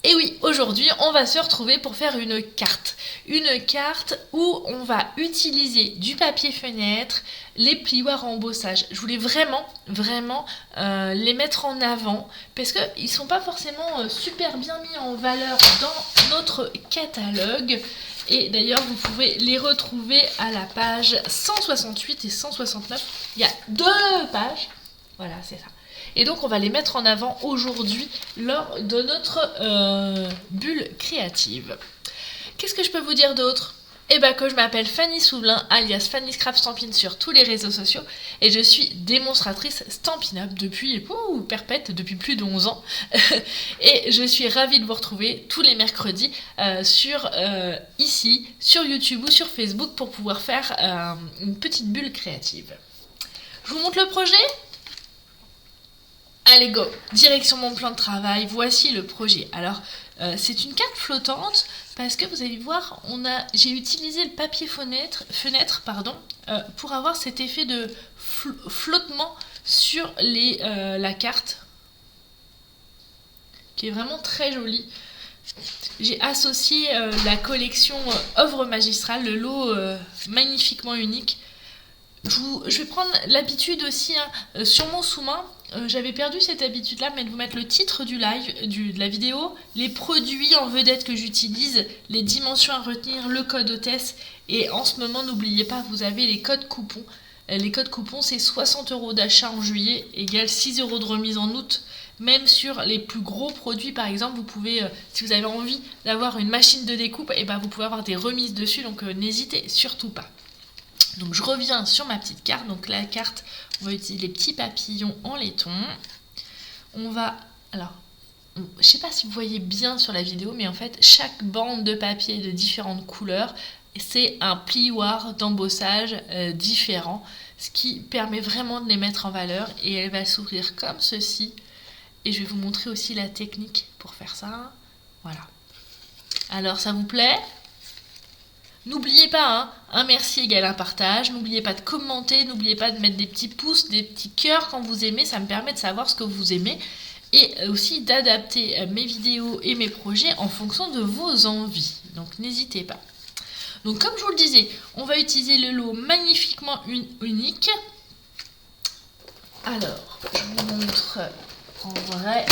Et oui, aujourd'hui, on va se retrouver pour faire une carte. Une carte où on va utiliser du papier fenêtre, les plioirs à embossage. Je voulais vraiment les mettre en avant parce qu'ils ne sont pas forcément super bien mis en valeur dans notre catalogue. Et d'ailleurs, vous pouvez les retrouver à la page 168 et 169. Il y a 2 pages. Voilà, c'est ça. Et donc on va les mettre en avant aujourd'hui lors de notre bulle créative. Qu'est-ce que je peux vous dire d'autre ? Eh bien que je m'appelle Fanny Souvelin, alias Fanny Scrap Stampin' sur tous les réseaux sociaux, et je suis démonstratrice Stampin' Up depuis perpète, depuis plus de 11 ans. Et je suis ravie de vous retrouver tous les mercredis ici, sur YouTube ou sur Facebook pour pouvoir faire une petite bulle créative. Je vous montre le projet ? Allez go, direction mon plan de travail, voici le projet. Alors, c'est une carte flottante parce que vous allez voir, j'ai utilisé le papier fenêtre pour avoir cet effet de flottement sur la carte, qui est vraiment très jolie. J'ai associé la collection œuvres magistrales, le lot magnifiquement unique. Je vais prendre l'habitude aussi, sur mon sous-main, j'avais perdu cette habitude-là, mais de vous mettre le titre du live, de la vidéo, les produits en vedette que j'utilise, les dimensions à retenir, le code hôtesse, et en ce moment, n'oubliez pas, vous avez les codes coupons. Les codes coupons, c'est 60 € d'achat en juillet, égale 6 € de remise en août. Même sur les plus gros produits, par exemple, vous pouvez, si vous avez envie d'avoir une machine de découpe, vous pouvez avoir des remises dessus, donc n'hésitez surtout pas. Donc je reviens sur ma petite carte. Donc la carte, on va utiliser les petits papillons en laiton. On va... Alors, je ne sais pas si vous voyez bien sur la vidéo, mais en fait, chaque bande de papier de différentes couleurs, c'est un plioir d'embossage différent, ce qui permet vraiment de les mettre en valeur. Et elle va s'ouvrir comme ceci. Et je vais vous montrer aussi la technique pour faire ça. Voilà. Alors, ça vous plaît ? N'oubliez pas, un merci égale un partage, n'oubliez pas de commenter, n'oubliez pas de mettre des petits pouces, des petits cœurs quand vous aimez, ça me permet de savoir ce que vous aimez et aussi d'adapter mes vidéos et mes projets en fonction de vos envies, donc n'hésitez pas. Donc comme je vous le disais, on va utiliser le lot magnifiquement unique. Alors, je vous montre en vrai,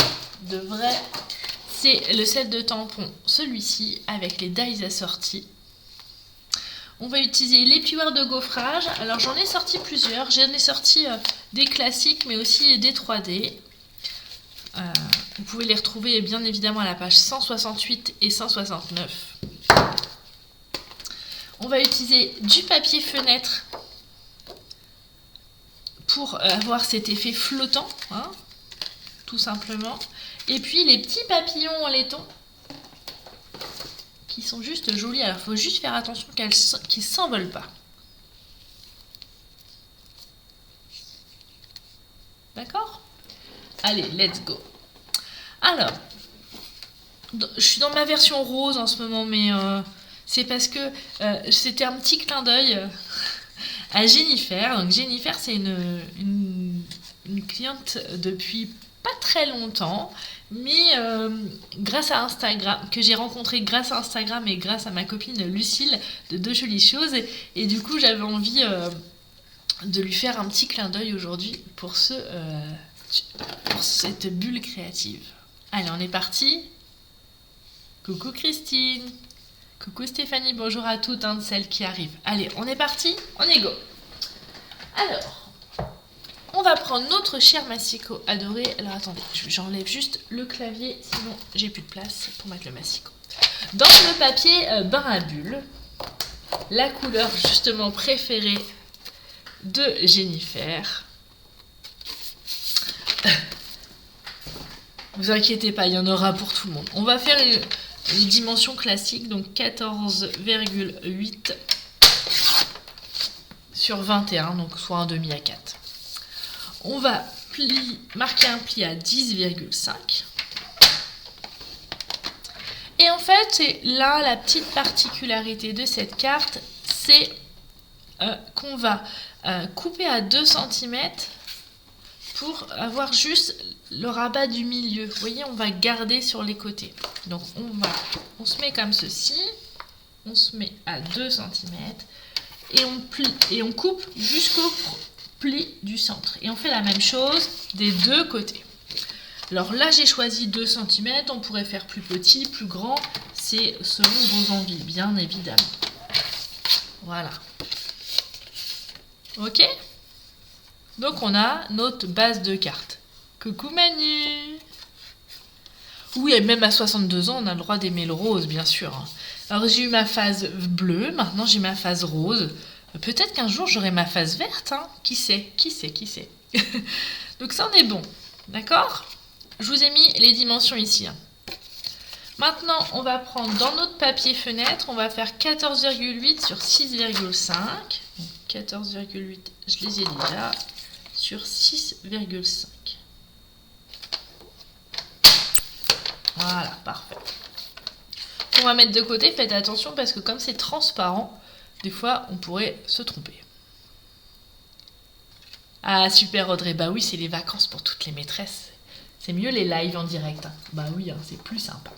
de vrai, c'est le set de tampons, celui-ci, avec les dies assortis. On va utiliser les plioirs de gaufrage. Alors j'en ai sorti plusieurs. J'en ai sorti des classiques mais aussi des 3D. Vous pouvez les retrouver bien évidemment à la page 168 et 169. On va utiliser du papier fenêtre pour avoir cet effet flottant, tout simplement. Et puis les petits papillons en laiton, qui sont juste jolis. Alors, il faut juste faire attention qu'ils ne s'envolent pas. D'accord ? Allez, let's go. Alors, je suis dans ma version rose en ce moment, mais c'est parce que c'était un petit clin d'œil à Jennifer. Donc, Jennifer, c'est une cliente depuis pas très longtemps, mais grâce à Instagram, que j'ai rencontré grâce à Instagram et grâce à ma copine Lucille de Deux Jolies Choses, et du coup j'avais envie de lui faire un petit clin d'œil aujourd'hui pour cette bulle créative. Allez, on est parti. Coucou Christine, coucou Stéphanie, bonjour à toutes de celles qui arrivent. Allez, on est parti, on est go. Alors, on va prendre notre cher massicot adoré. Alors attendez, j'enlève juste le clavier, sinon j'ai plus de place pour mettre le massicot. Dans le papier bain à bulles, la couleur justement préférée de Jennifer. Vous inquiétez pas, il y en aura pour tout le monde. On va faire les dimensions classiques, donc 14,8 sur 21, donc soit un demi à 4. On va marquer un pli à 10,5. Et en fait, c'est là la petite particularité de cette carte, c'est qu'on va couper à 2 cm pour avoir juste le rabat du milieu. Vous voyez, on va garder sur les côtés. Donc on se met comme ceci. On se met à 2 cm. Et on plie, et on coupe jusqu'au pli du centre. Et on fait la même chose des deux côtés. Alors là, j'ai choisi 2 cm. On pourrait faire plus petit, plus grand. C'est selon vos envies, bien évidemment. Voilà. Ok? Donc on a notre base de cartes. Coucou Manu! Oui, et même à 62 ans, on a le droit d'aimer le rose, bien sûr. Alors j'ai eu ma phase bleue, maintenant j'ai ma phase rose. Peut-être qu'un jour j'aurai ma phase verte, hein. Qui sait? Donc ça en est bon, d'accord? Je vous ai mis les dimensions ici. Hein. Maintenant, on va prendre dans notre papier fenêtre, on va faire 14,8 sur 6,5. 14,8, je les ai déjà, sur 6,5. Voilà, parfait. On va mettre de côté, faites attention parce que comme c'est transparent, des fois on pourrait se tromper. Ah super Audrey, bah oui c'est les vacances pour toutes les maîtresses. C'est mieux les lives en direct. Hein. Bah oui, hein, c'est plus sympa.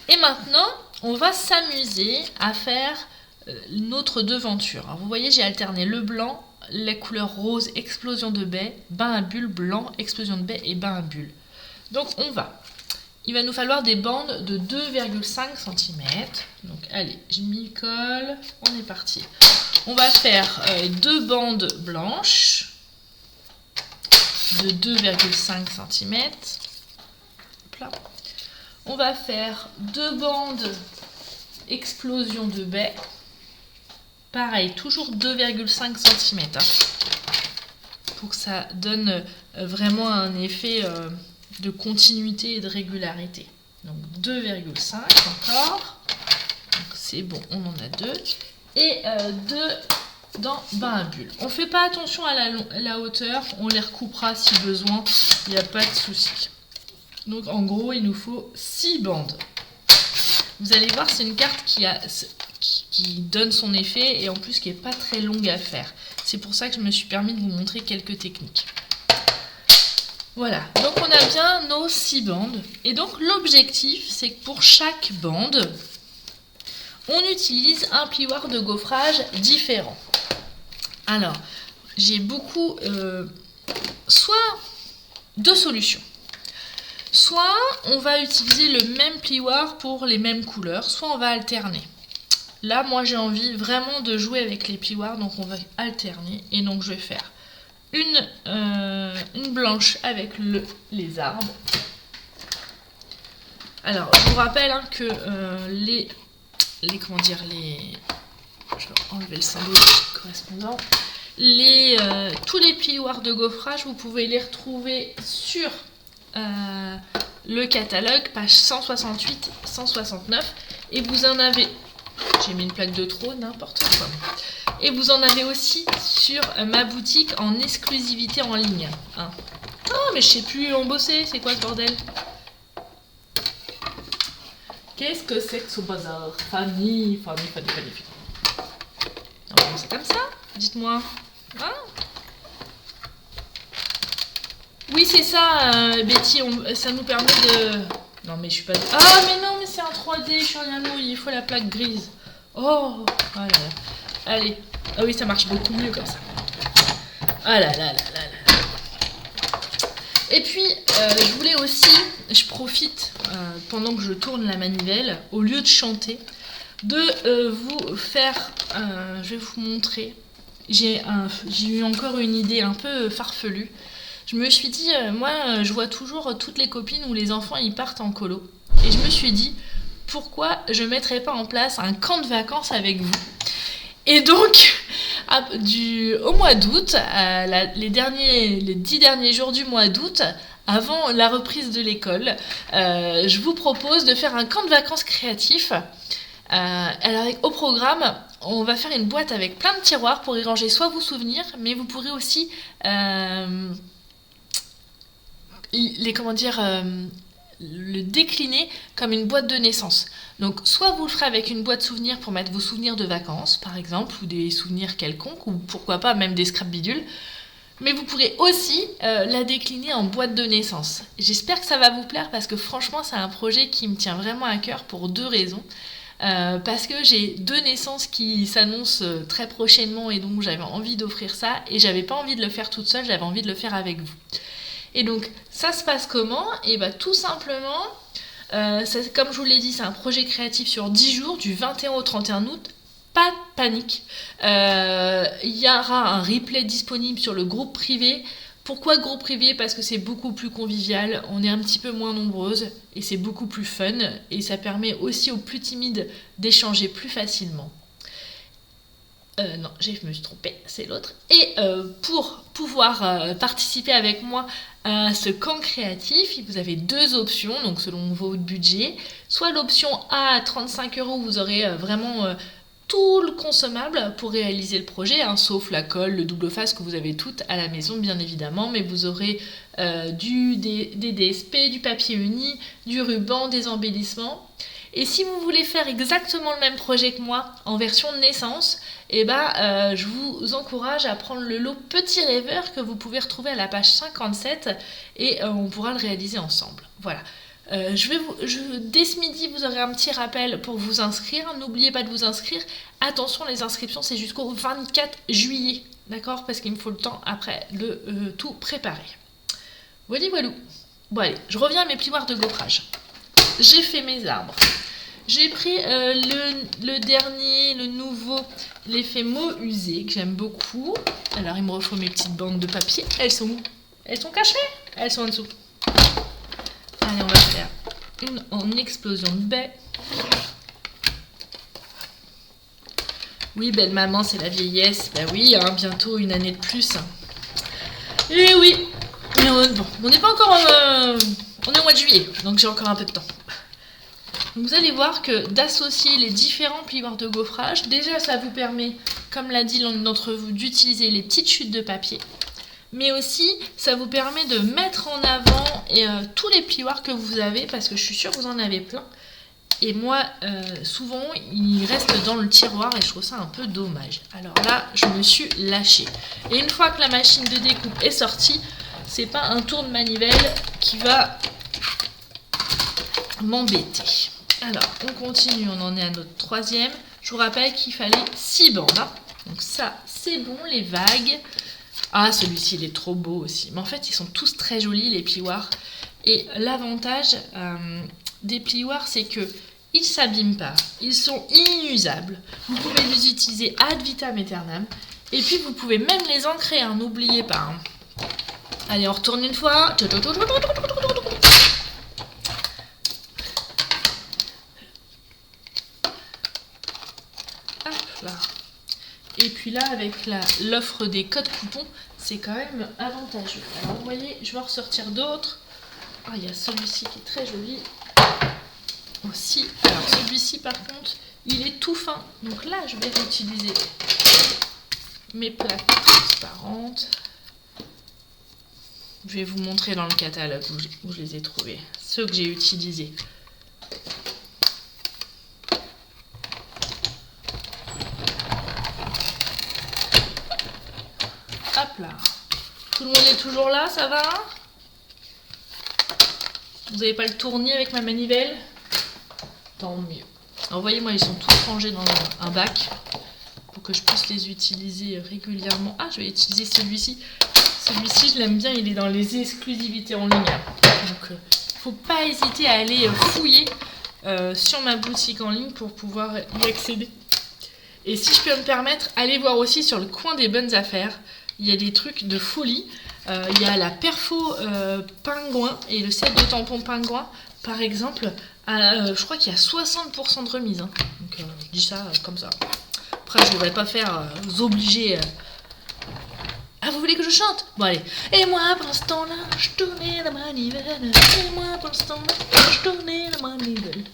Et maintenant, on va s'amuser à faire notre devanture. Alors, vous voyez, j'ai alterné le blanc, la couleur rose, explosion de baie, bain à bulles, blanc, explosion de baie et bain à bulles. Donc il va nous falloir des bandes de 2,5 cm. Donc allez, je m'y colle, on est parti. On va faire 2 bandes blanches de 2,5 cm. Là. On va faire 2 bandes explosion de baie. Pareil, toujours 2,5 cm. Hein, pour que ça donne vraiment un effet de continuité et de régularité. Donc 2,5 encore. C'est bon, on en a 2. Et 2 dans bain à bulles. On ne fait pas attention à la hauteur, on les recoupera si besoin, il n'y a pas de souci. Donc en gros, il nous faut 6 bandes. Vous allez voir, c'est une carte qui donne son effet et en plus qui n'est pas très longue à faire. C'est pour ça que je me suis permis de vous montrer quelques techniques. Voilà, donc on a bien nos 6 bandes. Et donc l'objectif, c'est que pour chaque bande, on utilise un plioir de gaufrage différent. Alors, j'ai beaucoup, soit 2 solutions. Soit on va utiliser le même plioir pour les mêmes couleurs, soit on va alterner. Là, moi j'ai envie vraiment de jouer avec les plioirs, donc on va alterner. Et donc je vais faire une blanche avec les arbres. Alors, je vous rappelle hein, que je vais enlever le symbole correspondant. Tous les plioirs de gaufrage, vous pouvez les retrouver sur le catalogue, page 168-169. Et vous en avez... J'ai mis une plaque de trop, n'importe quoi. Et vous en avez aussi sur ma boutique en exclusivité en ligne. Hein. Oh, mais je sais plus en bosser, c'est quoi ce bordel? Qu'est-ce que c'est que ce bazar? Fanny. Non, c'est comme ça, dites-moi. Hein? Oui, c'est ça, Betty, ça nous permet de... Non, mais je suis pas... Ah, mais non, mais c'est un 3D, je suis rien nouille, il faut la plaque grise. Oh, voilà. Allez. Ah oui, ça marche beaucoup mieux comme ça. Ah là là là là là. Et puis, je voulais aussi, je profite, pendant que je tourne la manivelle, au lieu de chanter, de vous faire... je vais vous montrer. J'ai eu encore une idée un peu farfelue. Je me suis dit, moi, je vois toujours toutes les copines où les enfants, ils partent en colo. Et je me suis dit, pourquoi je ne mettrais pas en place un camp de vacances avec vous? Et donc, au mois d'août, les 10 derniers jours du mois d'août, avant la reprise de l'école, je vous propose de faire un camp de vacances créatif. Alors, au programme, on va faire une boîte avec plein de tiroirs pour y ranger soit vos souvenirs, mais vous pourrez aussi... le décliner comme une boîte de naissance. Donc soit vous le ferez avec une boîte souvenirs pour mettre vos souvenirs de vacances par exemple, ou des souvenirs quelconques, ou pourquoi pas même des scrap bidules, Mais vous pourrez aussi la décliner en boîte de naissance. J'espère que ça va vous plaire parce que franchement, c'est un projet qui me tient vraiment à cœur pour 2 raisons. Parce que j'ai 2 naissances qui s'annoncent très prochainement et donc j'avais envie d'offrir ça et j'avais pas envie de le faire toute seule, j'avais envie de le faire avec vous. Et donc ça se passe comment? Et bah tout simplement, comme je vous l'ai dit, c'est un projet créatif sur 10 jours, du 21 au 31 août. Pas de panique. Il y aura un replay disponible sur le groupe privé. Pourquoi groupe privé? Parce que c'est beaucoup plus convivial, on est un petit peu moins nombreuses et c'est beaucoup plus fun et ça permet aussi aux plus timides d'échanger plus facilement. Non, je me suis trompée, c'est l'autre. Et pour pouvoir participer avec moi à ce camp créatif, vous avez 2 options, donc selon votre budget. Soit l'option A à 35 €, vous aurez vraiment tout le consommable pour réaliser le projet, hein, sauf la colle, le double face que vous avez toutes à la maison bien évidemment, mais vous aurez des DSP, du papier uni, du ruban, des embellissements. Et si vous voulez faire exactement le même projet que moi en version de naissance, je vous encourage à prendre le lot Petit Rêveur que vous pouvez retrouver à la page 57 et on pourra le réaliser ensemble. Voilà. Dès ce midi, vous aurez un petit rappel pour vous inscrire. N'oubliez pas de vous inscrire. Attention, les inscriptions, c'est jusqu'au 24 juillet. D'accord? Parce qu'il me faut le temps après de tout préparer. Voilà. Bon allez, je reviens à mes plioirs de gaufrage. J'ai fait mes arbres. J'ai pris le dernier, le nouveau, l'effet mot usé, que j'aime beaucoup. Alors, il me refaut mes petites bandes de papier. Elles sont où? Elles sont cachées? Elles sont en dessous. Allez, on va faire une en explosion de baies. Oui, belle maman, c'est la vieillesse. Bah oui, hein, bientôt une année de plus. Et oui. Mais on n'est pas encore... on est au mois de juillet, donc j'ai encore un peu de temps. Vous allez voir que d'associer les différents plioirs de gaufrage, déjà ça vous permet, comme l'a dit l'un d'entre vous, d'utiliser les petites chutes de papier. Mais aussi, ça vous permet de mettre en avant tous les plioirs que vous avez, parce que je suis sûre que vous en avez plein. Et moi, souvent, ils restent dans le tiroir et je trouve ça un peu dommage. Alors là, je me suis lâchée. Et une fois que la machine de découpe est sortie, c'est pas un tour de manivelle qui va m'embêter. Alors, on continue, on en est à notre 3e. Je vous rappelle qu'il fallait 6 bandes. Hein. Donc ça, c'est bon, les vagues. Ah, celui-ci, il est trop beau aussi. Mais en fait, ils sont tous très jolis, les plioirs. Et l'avantage des plioirs, c'est que ils ne s'abîment pas. Ils sont inusables. Vous pouvez les utiliser ad vitam aeternam. Et puis, vous pouvez même les ancrer, hein, n'oubliez pas. Hein. Allez, on retourne une fois. Là. Et puis là, avec l'offre des codes coupons, c'est quand même avantageux. Alors vous voyez, je vais en ressortir d'autres. Ah, il y a celui-ci qui est très joli aussi. Alors celui-ci par contre, il est tout fin. Donc là, je vais réutiliser mes plaques transparentes. Je vais vous montrer dans le catalogue où je les ai trouvés. Ceux que j'ai utilisés. Hop là. Tout le monde est toujours là, ça va? Vous n'avez pas le tournis avec ma manivelle? Tant mieux. Alors, voyez, moi, ils sont tous rangés dans un bac pour que je puisse les utiliser régulièrement. Ah, je vais utiliser celui-ci. Celui-ci, je l'aime bien, il est dans les exclusivités en ligne. Donc, faut pas hésiter à aller fouiller sur ma boutique en ligne pour pouvoir y accéder. Et si je peux me permettre, allez voir aussi sur le coin des bonnes affaires. Il y a des trucs de folie. Il y a la perfo pingouin et le set de tampons pingouin, par exemple. Je crois qu'il y a 60% de remise. Hein. Donc, je dis ça comme ça. Après, je ne voudrais pas faire vous obliger. Ah, vous voulez que je chante? Bon, allez. Et moi, pendant ce temps-là, je tournais la manivelle. Et moi, pendant ce temps-là, je tournais la manivelle.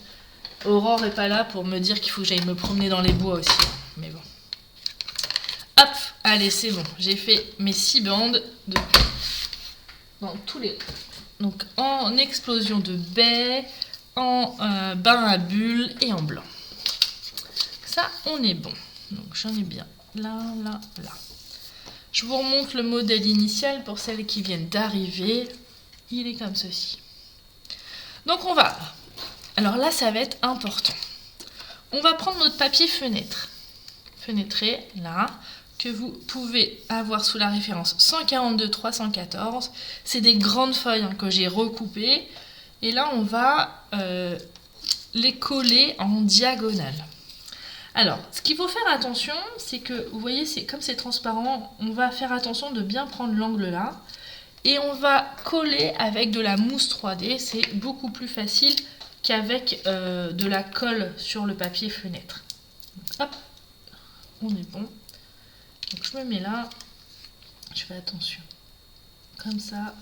Aurore est pas là pour me dire qu'il faut que j'aille me promener dans les bois aussi. Mais bon. Hop, allez, c'est bon. J'ai fait mes 6 bandes dans tous les... Donc, en explosion de baies, en bain à bulles et en blanc. Ça, on est bon. Donc, j'en ai bien là, là, là. Je vous remonte le modèle initial pour celles qui viennent d'arriver. Il est comme ceci. Donc on va... Alors là, ça va être important. On va prendre notre papier fenêtre. Fenêtré, là, que vous pouvez avoir sous la référence 142-314. C'est des grandes feuilles que j'ai recoupées. Et là, on va les coller en diagonale. Alors, ce qu'il faut faire attention, c'est que, vous voyez, comme c'est transparent, on va faire attention de bien prendre l'angle là. Et on va coller avec de la mousse 3D. C'est beaucoup plus facile qu'avec de la colle sur le papier fenêtre. Donc, hop, on est bon. Donc je me mets là, je fais attention. Comme ça.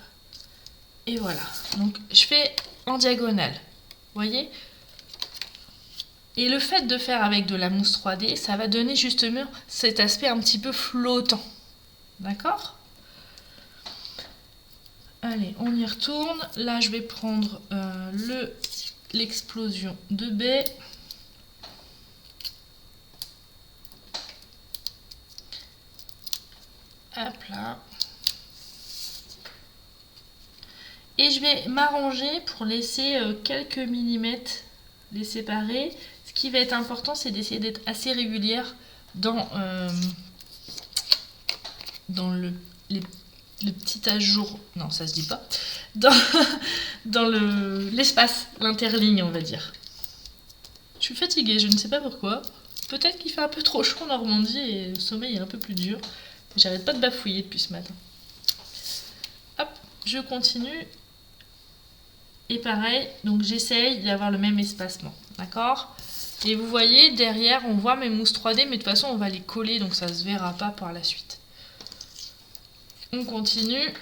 Et voilà. Donc je fais en diagonale. Vous voyez ? Et le fait de faire avec de la mousse 3D, ça va donner justement cet aspect un petit peu flottant. D'accord ? Allez, on y retourne. Là, je vais prendre l'explosion de baie. Hop là. Et je vais m'arranger pour laisser quelques millimètres les séparer. Ce qui va être important, c'est d'essayer d'être assez régulière dans le petit ajour. Non, ça se dit pas. Dans l'espace, l'interligne, on va dire. Je suis fatiguée, je ne sais pas pourquoi. Peut-être qu'il fait un peu trop chaud en Normandie et le sommeil est un peu plus dur. J'arrête pas de bafouiller depuis ce matin. Hop, je continue. Et pareil, donc j'essaye d'avoir le même espacement. D'accord ? Et vous voyez, derrière, on voit mes mousses 3D, mais de toute façon, on va les coller, donc ça se verra pas par la suite. On continue.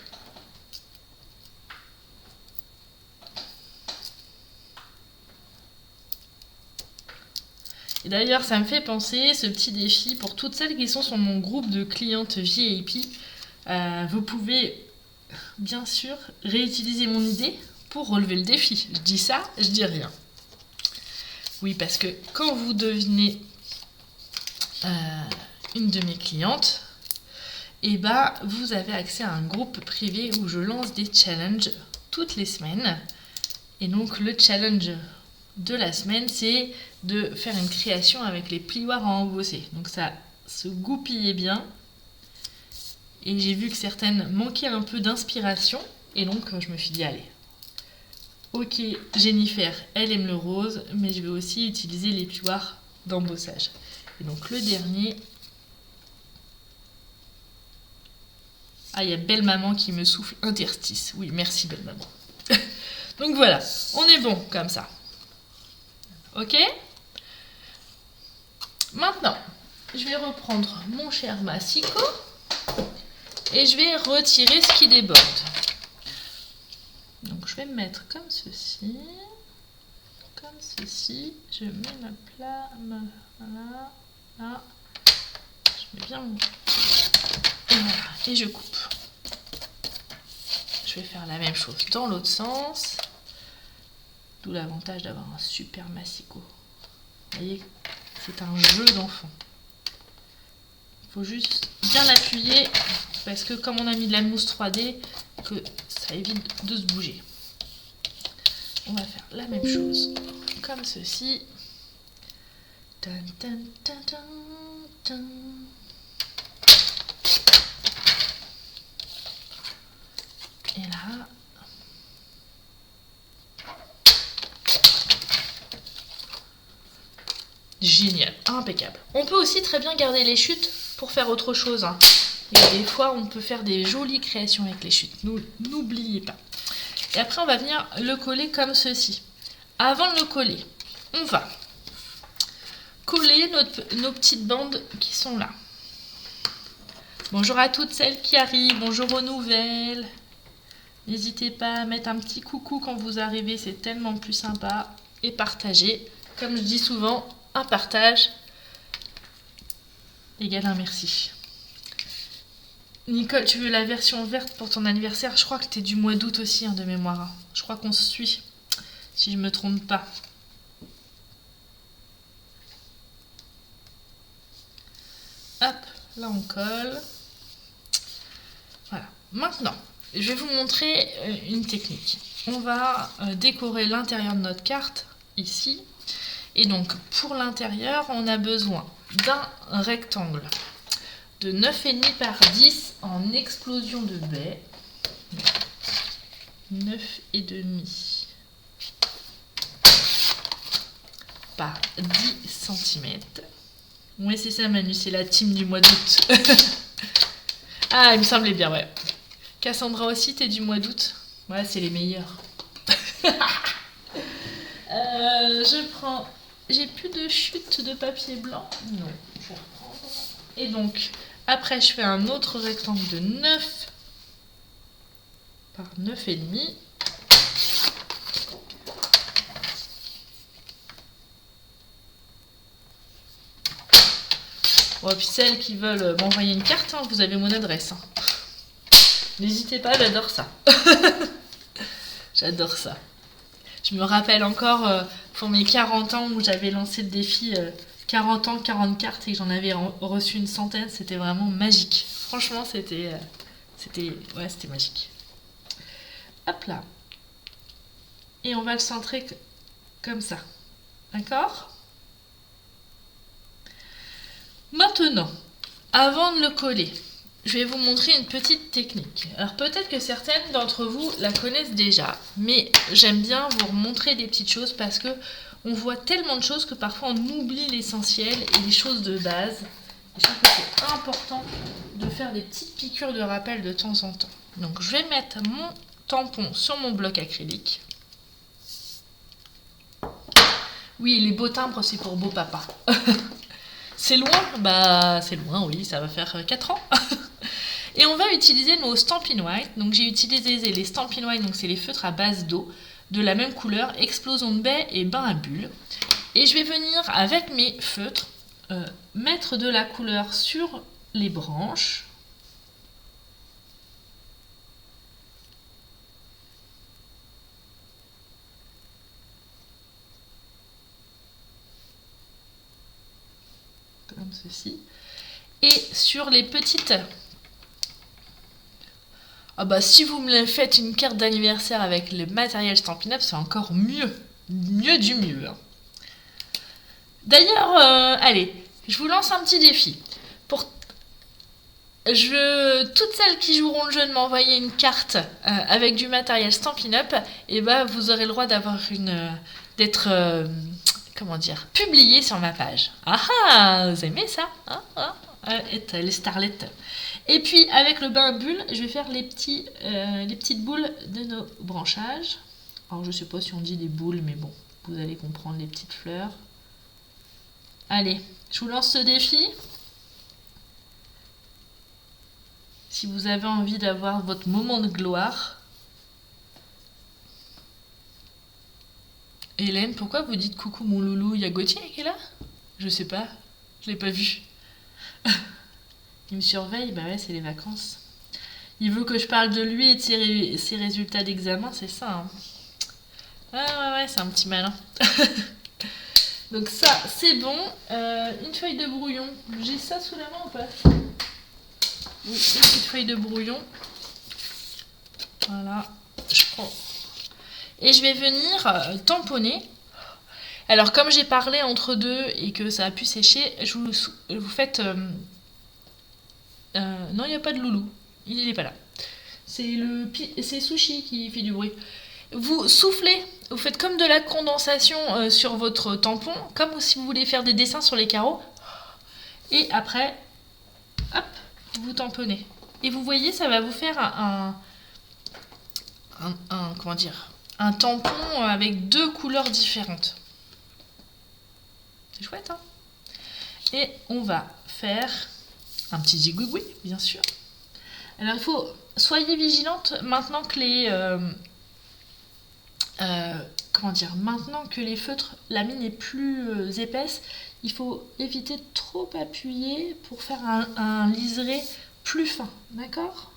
Et d'ailleurs, ça me fait penser, ce petit défi, pour toutes celles qui sont sur mon groupe de clientes VIP, vous pouvez, bien sûr, réutiliser mon idée pour relever le défi. Je dis ça, je dis rien. Oui, parce que quand vous devenez une de mes clientes, et vous avez accès à un groupe privé où je lance des challenges toutes les semaines. Et donc, le challenge de la semaine, c'est de faire une création avec les plioirs à embosser. Donc ça se goupillait bien. Et j'ai vu que certaines manquaient un peu d'inspiration. Et donc je me suis dit, allez, ok, Jennifer, elle aime le rose, mais je vais aussi utiliser les plioirs d'embossage. Et donc le dernier... Ah, il y a belle maman qui me souffle interstice. Oui, merci belle maman. Donc voilà, on est bon comme ça. Ok ? Maintenant, je vais reprendre mon cher massicot et je vais retirer ce qui déborde. Donc je vais me mettre comme ceci. Comme ceci. Je mets ma plame. Voilà. Là. Je mets bien mon... Et voilà. Et je coupe. Je vais faire la même chose dans l'autre sens. D'où l'avantage d'avoir un super massicot. Vous voyez, c'est un jeu d'enfant. Il faut juste bien l'appuyer parce que comme on a mis de la mousse 3D, que ça évite de se bouger. On va faire la même chose comme ceci. Tan, tan, tan, tan, tan. Et là, génial, impeccable. On peut aussi très bien garder les chutes pour faire autre chose. Et des fois, on peut faire des jolies créations avec les chutes. N'oubliez pas. Et après, on va venir le coller comme ceci. Avant de le coller, on va coller nos petites bandes qui sont là. Bonjour à toutes celles qui arrivent. Bonjour aux nouvelles. N'hésitez pas à mettre un petit coucou quand vous arrivez. C'est tellement plus sympa. Et partager. Comme je dis souvent, un partage égale un merci. Nicole, tu veux la version verte pour ton anniversaire? Je crois que t'es du mois d'août aussi, de mémoire. Je crois qu'on se suit, si je me trompe pas. Hop, là on colle. Maintenant, je vais vous montrer une technique. On va décorer l'intérieur de notre carte ici. Et donc, pour l'intérieur, on a besoin d'un rectangle de 9,5 par 10 en explosion de baie. 9,5 par 10 cm. Oui, c'est ça, Manu, c'est la team du mois d'août. Ah, il me semblait bien, ouais. Cassandra aussi, t'es du mois d'août? Ouais, c'est les meilleurs. Je prends... J'ai plus de chute de papier blanc. Non, je vais reprendre. Et donc, après, je fais un autre rectangle de 9 par 9,5. Bon, puis celles qui veulent m'envoyer une carte, hein, vous avez mon adresse. Hein. N'hésitez pas, j'adore ça. J'adore ça. Je me rappelle encore pour mes 40 ans où j'avais lancé le défi 40 ans, 40 cartes et que j'en avais reçu une centaine. C'était vraiment magique. Franchement, c'était magique. Hop là. Et on va le centrer comme ça. D'accord ? Maintenant, avant de le coller, je vais vous montrer une petite technique. Alors peut-être que certaines d'entre vous la connaissent déjà, mais j'aime bien vous montrer des petites choses parce que on voit tellement de choses que parfois on oublie l'essentiel et les choses de base. Et je trouve que c'est important de faire des petites piqûres de rappel de temps en temps. Donc je vais mettre mon tampon sur mon bloc acrylique. Oui, les beaux timbres, c'est pour beau papa. C'est loin? Bah, c'est loin, oui, ça va faire 4 ans. Et on va utiliser nos Stampin' White. Donc j'ai utilisé les Stampin' White, donc c'est les feutres à base d'eau, de la même couleur, explosion de baie et bain à bulles. Et je vais venir avec mes feutres mettre de la couleur sur les branches. Comme ceci. Et sur les petites... Ah bah si vous me faites une carte d'anniversaire avec le matériel Stampin' Up, c'est encore mieux. Mieux du mieux. Hein. D'ailleurs, allez, je vous lance un petit défi. Toutes celles qui joueront le jeu de m'envoyer une carte avec du matériel Stampin' Up, et bah vous aurez le droit d'avoir d'être publié sur ma page. Ah ah, vous aimez ça hein, les starlettes. Et puis avec le bain à bulles, je vais faire les petites boules de nos branchages. Alors je sais pas si on dit des boules, mais bon, vous allez comprendre les petites fleurs. Allez, je vous lance ce défi. Si vous avez envie d'avoir votre moment de gloire. Hélène, pourquoi vous dites coucou mon loulou? Il y a Gauthier qui est là? Je sais pas, je l'ai pas vu. Il me surveille, bah ouais, c'est les vacances. Il veut que je parle de lui et de ses résultats d'examen, c'est ça. Hein. Ah ouais, c'est un petit malin. Donc ça, c'est bon. Une feuille de brouillon. J'ai ça sous la main ou pas? Oui, une petite feuille de brouillon. Voilà, je prends. Et je vais venir tamponner. Alors comme j'ai parlé entre deux et que ça a pu sécher, vous faites... non, il n'y a pas de loulou. Il n'est pas là. C'est Sushi qui fait du bruit. Vous soufflez, vous faites comme de la condensation sur votre tampon, comme si vous voulez faire des dessins sur les carreaux. Et après, hop, vous tamponnez. Et vous voyez, ça va vous faire un tampon avec 2 couleurs différentes. C'est chouette, hein? Et on va faire un petit zigouigoui, bien sûr. Alors il faut, soyez vigilante maintenant que maintenant que les feutres, la mine est plus épaisse, il faut éviter de trop appuyer pour faire un liseré plus fin, d'accord?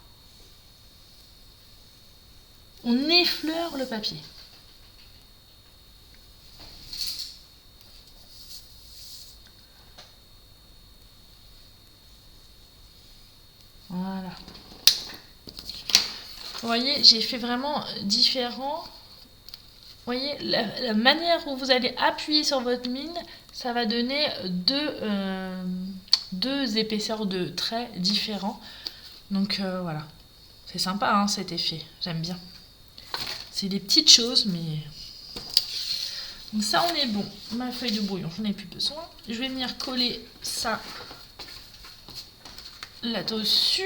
On effleure le papier. Voilà. Vous voyez, j'ai fait vraiment différent. Vous voyez, la manière où vous allez appuyer sur votre mine, ça va donner deux épaisseurs de traits différents. Donc voilà, c'est sympa hein, cet effet, j'aime bien. C'est des petites choses, mais... Donc ça, on est bon. Ma feuille de brouillon, j'en ai plus besoin. Je vais venir coller ça là-dessus.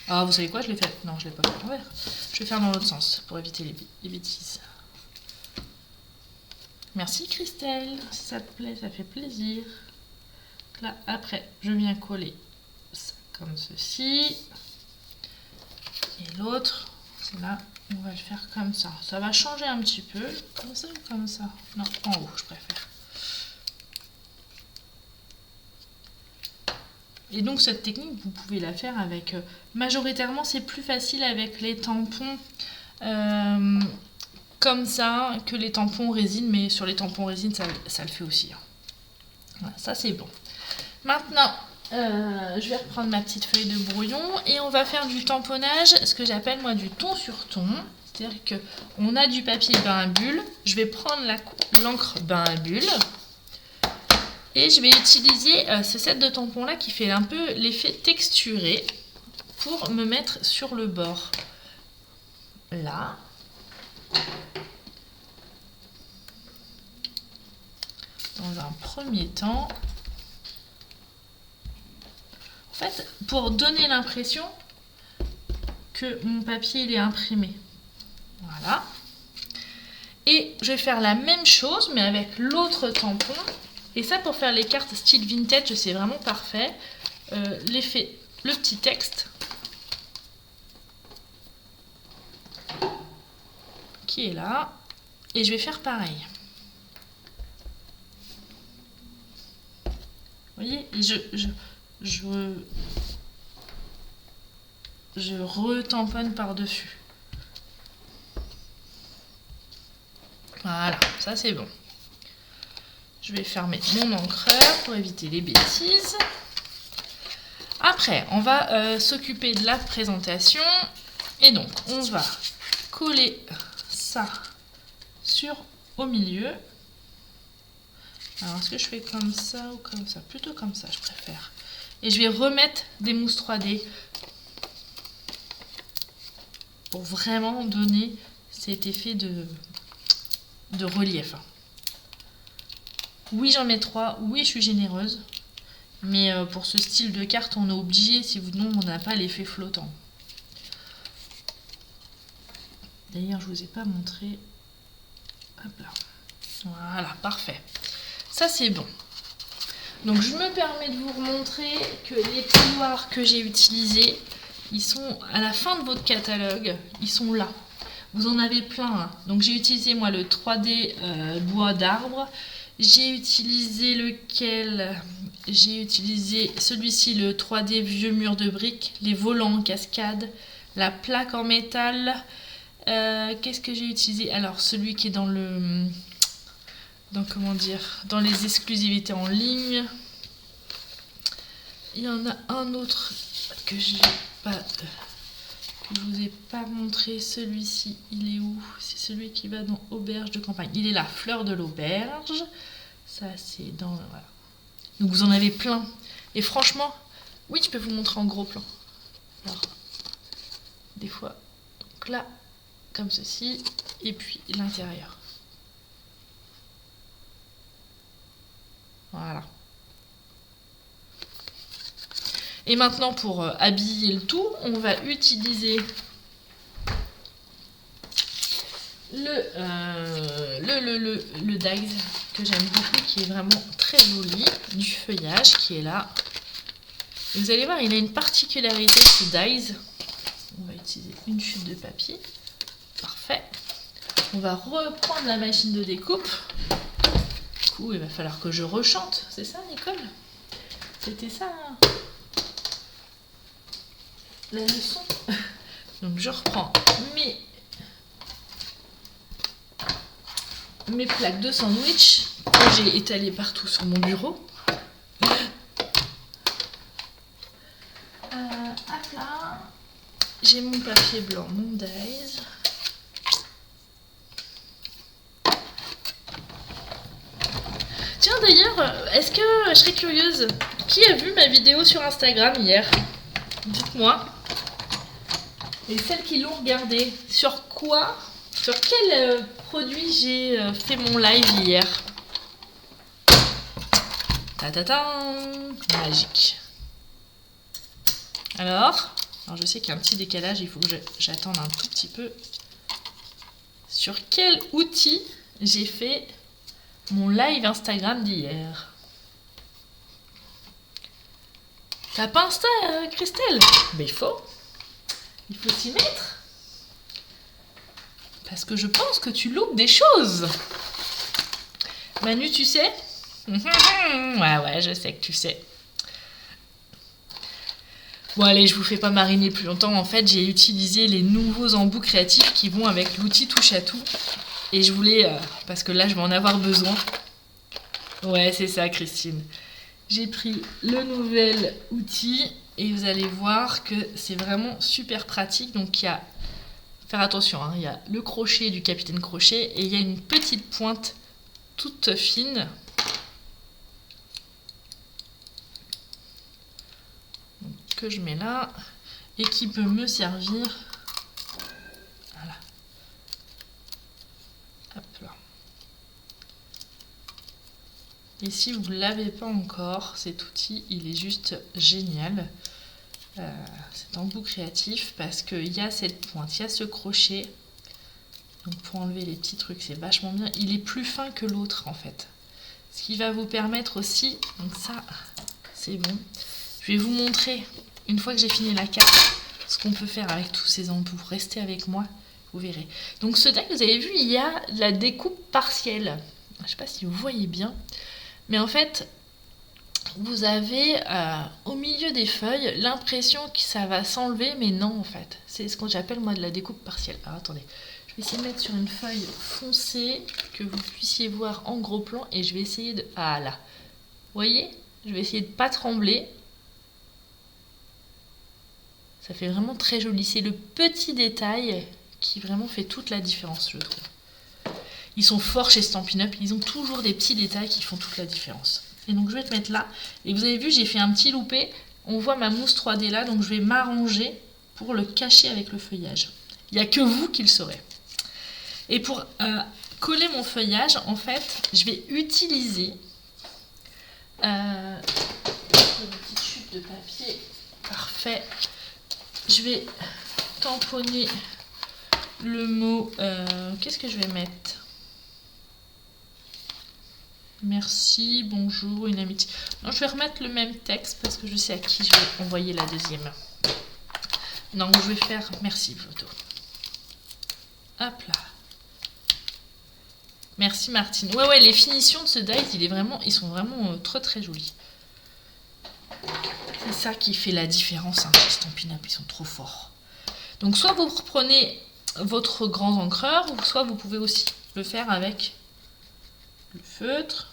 Ah, vous savez quoi, je l'ai fait... Non, je l'ai pas fait à l'envers. Je vais faire dans l'autre sens pour éviter les bêtises. Merci Christelle, si ça te plaît, ça fait plaisir. Là, après, je viens coller ça comme ceci. Et l'autre, c'est là, on va le faire comme ça. Ça va changer un petit peu, comme ça ou comme ça. Non, en haut, je préfère. Et donc cette technique, vous pouvez la faire avec... majoritairement, c'est plus facile avec les tampons comme ça que les tampons résine. Mais sur les tampons résine, ça le fait aussi. Hein. Voilà, ça, c'est bon. Maintenant, je vais reprendre ma petite feuille de brouillon. Et on va faire du tamponnage, ce que j'appelle moi du ton sur ton. C'est-à-dire qu'on a du papier bain à bulles. Je vais prendre l'encre bain à bulles. Et je vais utiliser ce set de tampons là qui fait un peu l'effet texturé pour me mettre sur le bord. Là. Dans un premier temps. En fait, pour donner l'impression que mon papier il est imprimé. Voilà. Et je vais faire la même chose mais avec l'autre tampon. Et ça, pour faire les cartes style vintage, c'est vraiment parfait. L'effet, le petit texte qui est là. Et je vais faire pareil. Vous voyez, je retamponne par-dessus. Voilà, ça c'est bon. Je vais fermer mon encreur pour éviter les bêtises. Après, on va s'occuper de la présentation. Et donc, on va coller ça au milieu. Alors, est-ce que je fais comme ça ou comme ça? Plutôt comme ça, je préfère. Et je vais remettre des mousses 3D pour vraiment donner cet effet de relief. Oui, j'en mets 3. Oui, je suis généreuse. Mais pour ce style de carte, on est obligé, sinon on n'a pas l'effet flottant. D'ailleurs, je ne vous ai pas montré. Hop là. Voilà, parfait. Ça, c'est bon. Donc, je me permets de vous montrer que les peignoirs que j'ai utilisés, ils sont à la fin de votre catalogue. Ils sont là. Vous en avez plein. Hein. Donc, j'ai utilisé, moi, le 3D bois d'arbre. J'ai utilisé lequel? J'ai utilisé celui-ci, le 3D vieux mur de briques, les volants en cascade, la plaque en métal. Qu'est-ce que j'ai utilisé? Alors, celui qui est dans le... comment dire? Dans les exclusivités en ligne. Il y en a un autre que je vous ai pas montré. Celui-ci, il est où? C'est celui qui va dans Auberge de campagne. Il est là, fleur de l'auberge. Ça, c'est dans... Voilà. Donc, vous en avez plein. Et franchement, oui, je peux vous montrer en gros plan. Alors, des fois, donc là, comme ceci. Et puis, l'intérieur. Voilà. Et maintenant, pour habiller le tout, on va utiliser le Dies que j'aime beaucoup, qui est vraiment très joli, du feuillage qui est là. Et vous allez voir, il a une particularité, ce Dies. On va utiliser une chute de papier. Parfait. On va reprendre la machine de découpe. Du coup, il va falloir que je rechante. C'est ça, Nicole? C'était ça, hein, la leçon. Donc, je reprends mes plaques de sandwich j'ai étalé partout sur mon bureau. Hop là. J'ai mon papier blanc, mon Dies. Tiens d'ailleurs, est-ce que je serais curieuse, qui a vu ma vidéo sur Instagram hier? Dites-moi. Et celles qui l'ont regardée, sur quel produit j'ai fait mon live hier? Ta-ta-ta, magique. Alors je sais qu'il y a un petit décalage, il faut que j'attende un tout petit peu. Sur quel outil j'ai fait mon live Instagram d'hier? T'as pas Insta, Christelle? Mais il faut s'y mettre. Parce que je pense que tu loupes des choses. Manu, tu sais? Ouais, je sais que tu sais. Bon allez, je vous fais pas mariner plus longtemps. En fait, j'ai utilisé les nouveaux embouts créatifs qui vont avec l'outil touche à tout. Et je voulais, parce que là, je vais en avoir besoin. Ouais, c'est ça, Christine. J'ai pris le nouvel outil et vous allez voir que c'est vraiment super pratique. Donc, il y a, faire attention, il y a le crochet du Capitaine Crochet et il y a une petite pointe toute fine. Que je mets là et qui peut me servir. Voilà. Hop là. Et si vous ne l'avez pas encore, cet outil, il est juste génial. Cet embout créatif parce qu'il y a cette pointe, il y a ce crochet. Donc pour enlever les petits trucs, c'est vachement bien. Il est plus fin que l'autre en fait. Ce qui va vous permettre aussi, donc ça, c'est bon. Je vais vous montrer, une fois que j'ai fini la carte, ce qu'on peut faire avec tous ces embouts. Restez avec moi, vous verrez. Donc ce deck, vous avez vu, il y a la découpe partielle. Je ne sais pas si vous voyez bien. Mais en fait, vous avez au milieu des feuilles l'impression que ça va s'enlever, mais non en fait. C'est ce que j'appelle moi de la découpe partielle. Alors attendez, je vais essayer de mettre sur une feuille foncée, que vous puissiez voir en gros plan, et je vais essayer de... Ah là, vous voyez? Je vais essayer de ne pas trembler. Ça fait vraiment très joli. C'est le petit détail qui vraiment fait toute la différence, je trouve. Ils sont forts chez Stampin' Up. Ils ont toujours des petits détails qui font toute la différence. Et donc, je vais te mettre là. Et vous avez vu, j'ai fait un petit loupé. On voit ma mousse 3D là. Donc, je vais m'arranger pour le cacher avec le feuillage. Il n'y a que vous qui le saurez. Et pour coller mon feuillage, en fait, je vais utiliser une petite chute de papier. Parfait. Je vais tamponner le mot. Qu'est-ce que je vais mettre? Merci, bonjour, une amitié. Non, je vais remettre le même texte parce que je sais à qui je vais envoyer la deuxième. Non, je vais faire merci photo. Hop là. Merci Martine. Ouais, les finitions de ce dies, ils sont vraiment très jolis. C'est ça qui fait la différence chez Stampin' Up, ils sont trop forts. Donc soit vous reprenez votre grand encreur, ou soit vous pouvez aussi le faire avec le feutre.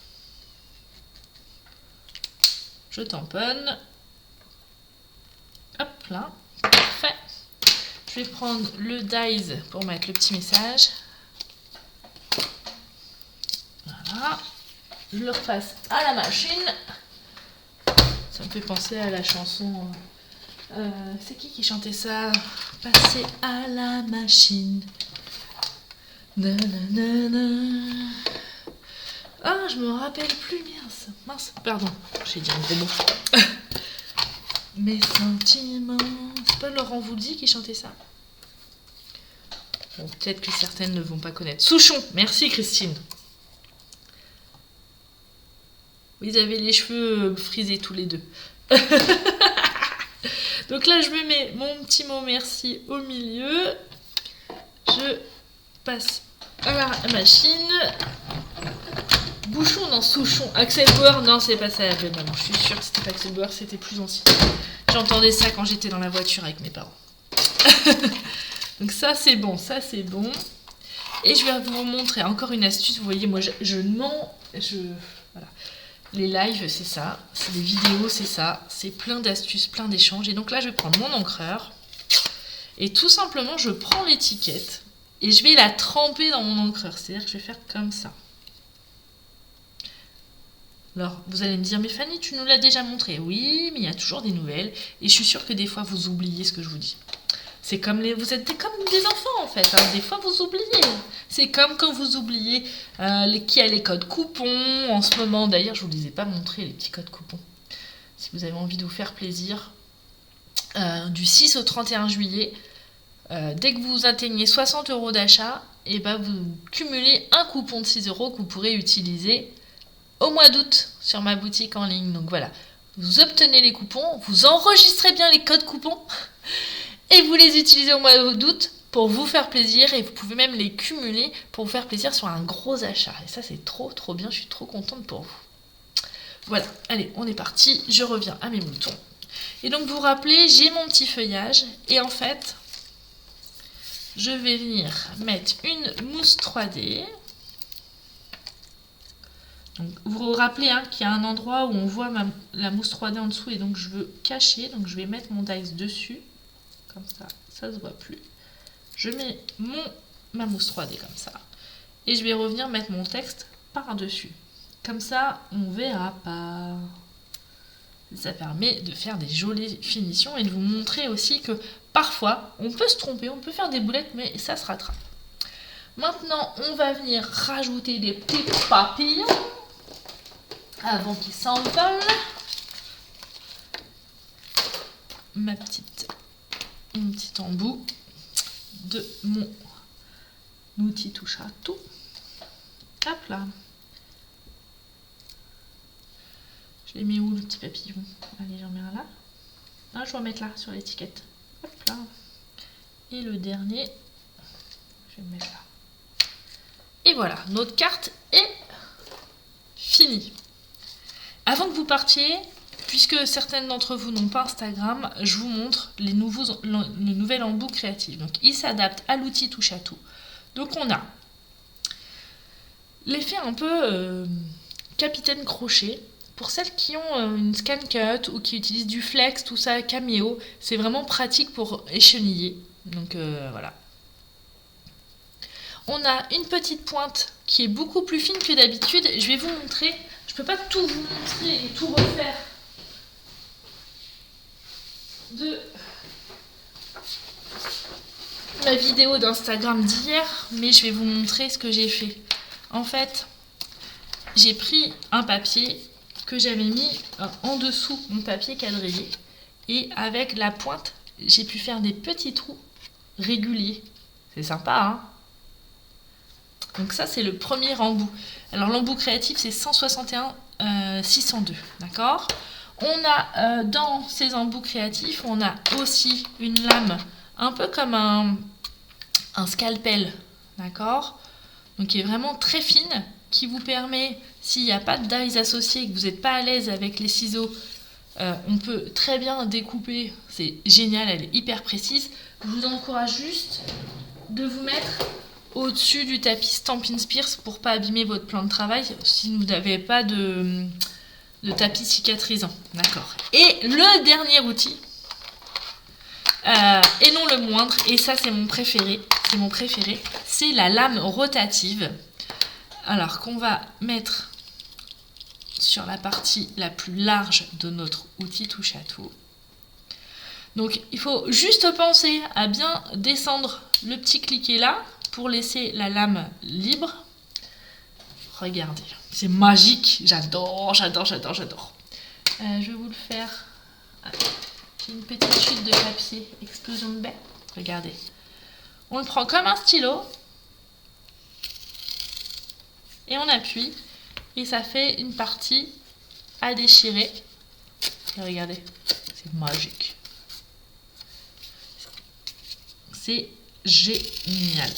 Je tamponne. Hop là, parfait. Je vais prendre le dies pour mettre le petit message. Voilà. Je le repasse à la machine. Ça me fait penser à la chanson. C'est qui chantait ça? Passer à la machine. Nanana. Ah, je me rappelle plus, mince, pardon, j'ai dit un gros mot. Mes sentiments. C'est pas Laurent Voulzy qui chantait ça? Bon, peut-être que certaines ne vont pas connaître. Souchon, merci Christine. Vous avez les cheveux frisés tous les deux. Donc là, je me mets mon petit mot merci au milieu. Je passe à la machine. Bouchon, non, Souchon. Axel Bauer, non, c'est pas ça. Maman, je suis sûre que c'était pas Axel Bauer, c'était plus ancien. J'entendais ça quand j'étais dans la voiture avec mes parents. Donc ça, c'est bon, ça, c'est bon. Et je vais vous montrer encore une astuce. Vous voyez, moi, je mens. Voilà. Les lives, c'est ça. C'est les vidéos, c'est ça. C'est plein d'astuces, plein d'échanges. Et donc là, je vais prendre mon encreur. Et tout simplement, je prends l'étiquette. Et je vais la tremper dans mon encreur. C'est-à-dire que je vais faire comme ça. Alors, vous allez me dire, mais Fanny, tu nous l'as déjà montré. Oui, mais il y a toujours des nouvelles. Et je suis sûre que des fois, vous oubliez ce que je vous dis. C'est comme vous êtes comme des enfants, en fait. Hein. Des fois, vous oubliez. C'est comme quand vous oubliez qui a les codes coupons. En ce moment, d'ailleurs, je ne vous les ai pas montrés, les petits codes coupons. Si vous avez envie de vous faire plaisir. Du 6 au 31 juillet, dès que vous atteignez 60 € d'achat, et ben vous cumulez un coupon de 6 € que vous pourrez utiliser au mois d'août sur ma boutique en ligne. Donc voilà, vous obtenez les coupons, vous enregistrez bien les codes coupons et vous les utilisez au mois d'août pour vous faire plaisir, et vous pouvez même les cumuler pour vous faire plaisir sur un gros achat. Et ça, c'est trop trop bien, je suis trop contente pour vous. Voilà, allez, on est parti, je reviens à mes moutons. Et donc vous vous rappelez, j'ai mon petit feuillage et en fait, je vais venir mettre une mousse 3D. Donc, vous vous rappelez qu'il y a un endroit où on voit la mousse 3D en dessous et donc je veux cacher. Donc je vais mettre mon dice dessus. Comme ça, ça ne se voit plus. Je mets ma mousse 3D comme ça. Et je vais revenir mettre mon texte par-dessus. Comme ça, on ne verra pas. Ça permet de faire des jolies finitions et de vous montrer aussi que parfois, on peut se tromper, on peut faire des boulettes, mais ça se rattrape. Maintenant, on va venir rajouter des petits papillons avant qu'ils s'envolent. Mon petit embout de mon outil touche à tout. Hop là. Je l'ai mis où le petit papillon? Allez, j'en mets un là. Ah, je vais en mettre là sur l'étiquette. Hop là. Et le dernier, je vais le mettre là. Et voilà, notre carte est finie. Avant que vous partiez, puisque certaines d'entre vous n'ont pas Instagram, je vous montre le nouvel embout créatif. Donc, il s'adapte à l'outil touche à tout. Donc, on a l'effet un peu capitaine crochet. Pour celles qui ont une scan cut ou qui utilisent du flex, tout ça, Cameo, c'est vraiment pratique pour écheniller. Donc voilà. On a une petite pointe qui est beaucoup plus fine que d'habitude. Je vais vous montrer. Je ne peux pas tout vous montrer et tout refaire de ma vidéo d'Instagram d'hier, mais je vais vous montrer ce que j'ai fait. En fait, j'ai pris un papier que j'avais mis en dessous mon papier quadrillé et avec la pointe, j'ai pu faire des petits trous réguliers. C'est sympa, hein? Donc ça, c'est le premier embout. Alors l'embout créatif, c'est 161 602, d'accord? On a dans ces embouts créatifs, on a aussi une lame un peu comme un scalpel, d'accord? Donc qui est vraiment très fine, qui vous permet, s'il n'y a pas de dies associé et que vous n'êtes pas à l'aise avec les ciseaux, on peut très bien découper. C'est génial, elle est hyper précise. Je vous encourage juste de vous mettre au-dessus du tapis Stampin' Spears pour pas abîmer votre plan de travail si vous n'avez pas de tapis cicatrisant. D'accord. Et le dernier outil, et non le moindre, et ça c'est mon préféré, c'est la lame rotative. Alors qu'on va mettre sur la partie la plus large de notre outil touche à tout. Donc il faut juste penser à bien descendre le petit cliquet là pour laisser la lame libre. Regardez, c'est magique, j'adore. Je vais vous le faire. J'ai une petite chute de papier explosion de baie. Regardez. On le prend comme un stylo. Et on appuie. Et ça fait une partie à déchirer. Et regardez, c'est magique. C'est génial.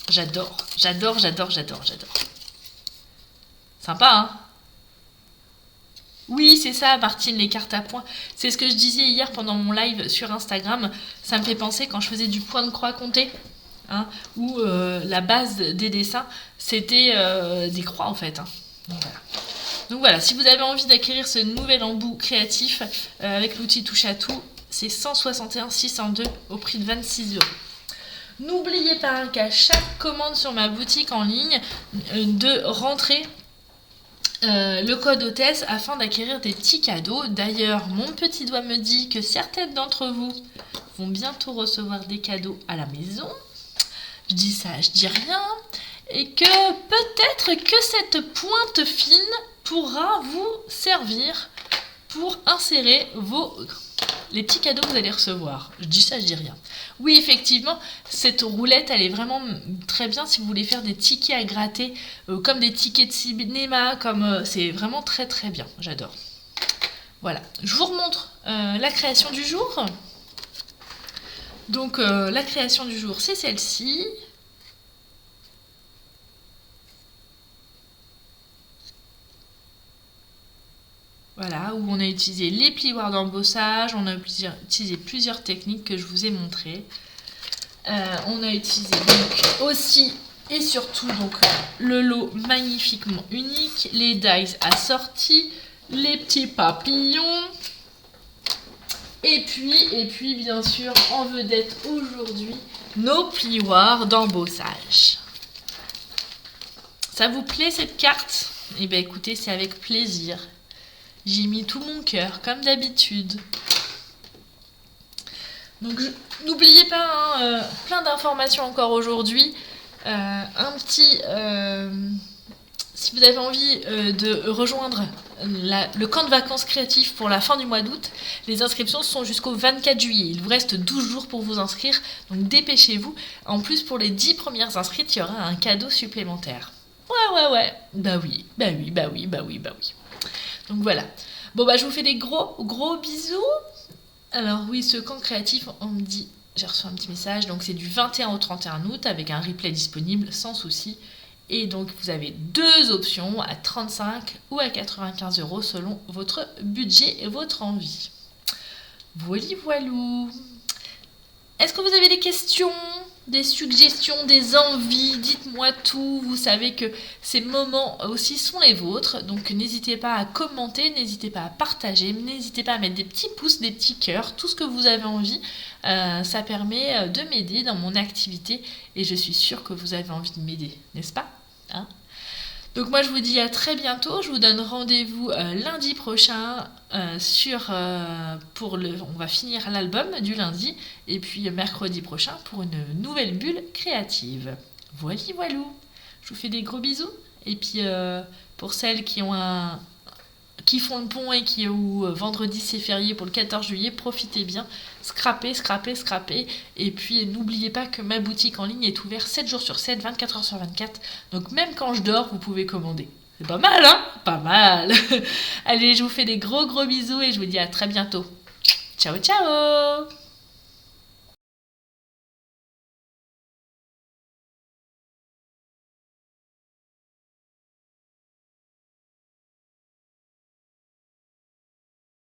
J'adore. Sympa, hein? Oui, c'est ça, Martine, les cartes à points. C'est ce que je disais hier pendant mon live sur Instagram. Ça me fait penser quand je faisais du point de croix compté, hein, où la base des dessins, c'était des croix en fait. Hein. Donc voilà, si vous avez envie d'acquérir ce nouvel embout créatif avec l'outil touche à tout, c'est 161 602 au prix de 26 €. N'oubliez pas qu'à chaque commande sur ma boutique en ligne, de rentrer le code hôtesse afin d'acquérir des petits cadeaux. D'ailleurs, mon petit doigt me dit que certaines d'entre vous vont bientôt recevoir des cadeaux à la maison. Je dis ça, je dis rien. Et que peut-être que cette pointe fine pourra vous servir pour insérer les petits cadeaux que vous allez recevoir. Je dis ça, je dis rien. Oui, effectivement, cette roulette, elle est vraiment très bien si vous voulez faire des tickets à gratter, comme des tickets de cinéma, c'est vraiment très très bien. J'adore. Voilà, je vous remontre la création du jour. Donc, la création du jour, c'est celle-ci. Voilà, où on a utilisé les plioirs d'embossage, on a utilisé plusieurs techniques que je vous ai montrées. On a utilisé donc aussi et surtout donc le lot magnifiquement unique, les dies assortis, les petits papillons. Et puis bien sûr en vedette aujourd'hui, nos plioirs d'embossage. Ça vous plaît cette carte? Eh bien écoutez, c'est avec plaisir. J'y ai mis tout mon cœur, comme d'habitude. Donc n'oubliez pas, plein d'informations encore aujourd'hui. Si vous avez envie de rejoindre le camp de vacances créatif pour la fin du mois d'août, les inscriptions sont jusqu'au 24 juillet. Il vous reste 12 jours pour vous inscrire, donc dépêchez-vous. En plus, pour les 10 premières inscrites, il y aura un cadeau supplémentaire. Ouais. Bah oui. Donc voilà. Bon bah je vous fais des gros bisous. Alors oui, ce camp créatif, on me dit, j'ai reçu un petit message, donc c'est du 21 au 31 août avec un replay disponible sans souci. Et donc vous avez deux options, à 35 ou à 95 € selon votre budget et votre envie. Voilou. Est-ce que vous avez des questions, des suggestions, des envies? Dites-moi tout. Vous savez que ces moments aussi sont les vôtres. Donc n'hésitez pas à commenter, n'hésitez pas à partager, n'hésitez pas à mettre des petits pouces, des petits cœurs, tout ce que vous avez envie. Ça permet de m'aider dans mon activité et je suis sûre que vous avez envie de m'aider, n'est-ce pas, hein? Donc moi je vous dis à très bientôt, je vous donne rendez-vous lundi prochain on va finir l'album du lundi et puis mercredi prochain pour une nouvelle bulle créative. Voilou. Je vous fais des gros bisous et puis pour celles qui font le pont et où vendredi c'est férié pour le 14 juillet, profitez bien, scrapez. Et puis n'oubliez pas que ma boutique en ligne est ouverte 7 jours sur 7, 24 heures sur 24. Donc même quand je dors, vous pouvez commander. C'est pas mal, hein? Pas mal. Allez, je vous fais des gros bisous et je vous dis à très bientôt. Ciao.